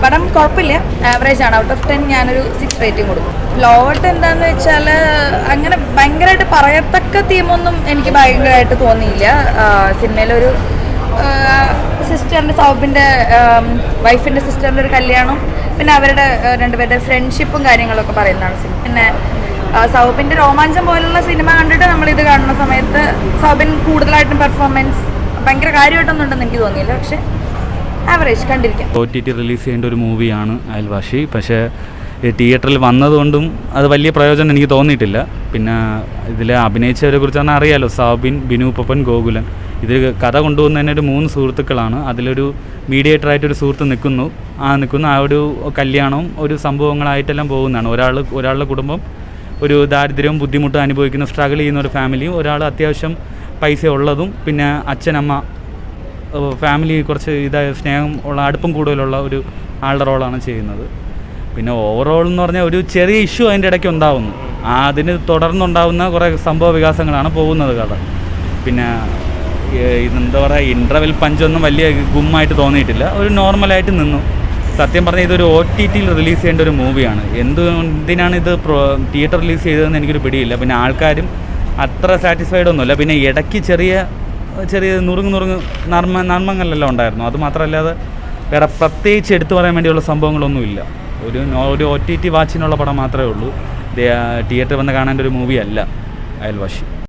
പടം കുഴപ്പമില്ല, ആവറേജ് ആണ്. ഔട്ട് ഓഫ് 10 ഞാനൊരു 6 റേറ്റിംഗ് കൊടുക്കും. പ്ലോട്ട് എന്താണെന്ന് വെച്ചാൽ അങ്ങനെ ഭയങ്കരമായിട്ട് പറയത്തക്ക തീമൊന്നും എനിക്ക് ഭയങ്കരമായിട്ട് തോന്നിയില്ല. സിനിമയിലൊരു സിസ്റ്ററിൻ്റെ സൗബിൻ്റെ വൈഫിൻ്റെ സിസ്റ്ററിൻ്റെ ഒരു കല്യാണം, പിന്നെ അവരുടെ രണ്ടുപേരുടെ ഫ്രണ്ട്ഷിപ്പും കാര്യങ്ങളൊക്കെ പറയുന്നതാണ് സിനിമ. പിന്നെ സൗബിൻ്റെ രോമാഞ്ചം പോലുള്ള സിനിമ കണ്ടിട്ട് നമ്മളിത് കാണുന്ന സമയത്ത് സൗബിൻ കൂടുതലായിട്ടും പെർഫോമൻസ് ഭയങ്കര കാര്യമായിട്ടൊന്നും ഉണ്ടെന്ന് എനിക്ക് തോന്നിയില്ല. പക്ഷേ ആവറേജ് കണ്ടിരിക്കാം. OTT റിലീസ് ചെയ്യേണ്ട ഒരു മൂവിയാണ് അയൽവാസി. പക്ഷേ തിയേറ്ററിൽ വന്നതുകൊണ്ടും അത് വലിയ പ്രയോജനം എനിക്ക് തോന്നിയിട്ടില്ല. പിന്നെ ഇതിൽ അഭിനയിച്ചവരെ കുറിച്ചാണ് അറിയാലോ, സാബിൻ, ബിനു പപ്പൻ, ഗോകുലൻ. ഇത് കഥ കൊണ്ടുപോകുന്നതിന് ഒരു 3 സുഹൃത്തുക്കളാണ്. അതിലൊരു മീഡിയേറ്ററായിട്ടൊരു സുഹൃത്ത് നിൽക്കുന്നു. ആ ഒരു കല്യാണവും ഒരു സംഭവങ്ങളായിട്ടെല്ലാം പോകുന്നതാണ്. ഒരാളുടെ കുടുംബം ഒരു ദാരിദ്ര്യവും ബുദ്ധിമുട്ടും അനുഭവിക്കുന്ന സ്ട്രഗിൾ ചെയ്യുന്ന ഒരു ഫാമിലിയും, ഒരാൾ അത്യാവശ്യം പൈസ ഉള്ളതും, പിന്നെ അച്ഛനമ്മ ഫാമിലി കുറച്ച് സ്നേഹം ഉള്ള അടുപ്പം കൂടുതലുള്ള ഒരു ആളുടെ റോളാണ് ചെയ്യുന്നത്. പിന്നെ ഓവറോൾ എന്ന് പറഞ്ഞാൽ ഒരു ചെറിയ ഇഷ്യൂ അതിൻ്റെ ഇടയ്ക്ക് ഉണ്ടാകുന്നു. അതിന് തുടർന്നുണ്ടാകുന്ന കുറേ സംഭവ വികാസങ്ങളാണ് പോകുന്നത് കഥ. പിന്നെ ഇതെന്താ പറയുക, ഇൻ്റർവെൽ പഞ്ചൊന്നും വലിയ ഗുമ്മായിട്ട് തോന്നിയിട്ടില്ല. ഒരു നോർമലായിട്ട് നിന്നു. സത്യം പറഞ്ഞാൽ ഇതൊരു OTTയിൽ റിലീസ് ചെയ്യേണ്ട ഒരു മൂവിയാണ്. എന്തിനാണ് ഇത് തിയേറ്റർ റിലീസ് ചെയ്തതെന്ന് എനിക്കൊരു പിടിയില്ല. പിന്നെ ആൾക്കാരും അത്ര സാറ്റിസ്ഫൈഡ് ഒന്നുമില്ല. പിന്നെ ഇടയ്ക്ക് ചെറിയ നുറുങ്ങ് നർമ്മങ്ങളെല്ലാം ഉണ്ടായിരുന്നു. അത് മാത്രമല്ലാതെ വേറെ പ്രത്യേകിച്ച് എടുത്തു പറയാൻ വേണ്ടിയുള്ള സംഭവങ്ങളൊന്നുമില്ല. ഒരു OTT വാച്ചിനുള്ള പടം മാത്രമേ ഉള്ളൂ. തിയേറ്റർ വന്ന് കാണേണ്ട ഒരു മൂവി അല്ല അയൽവാസി.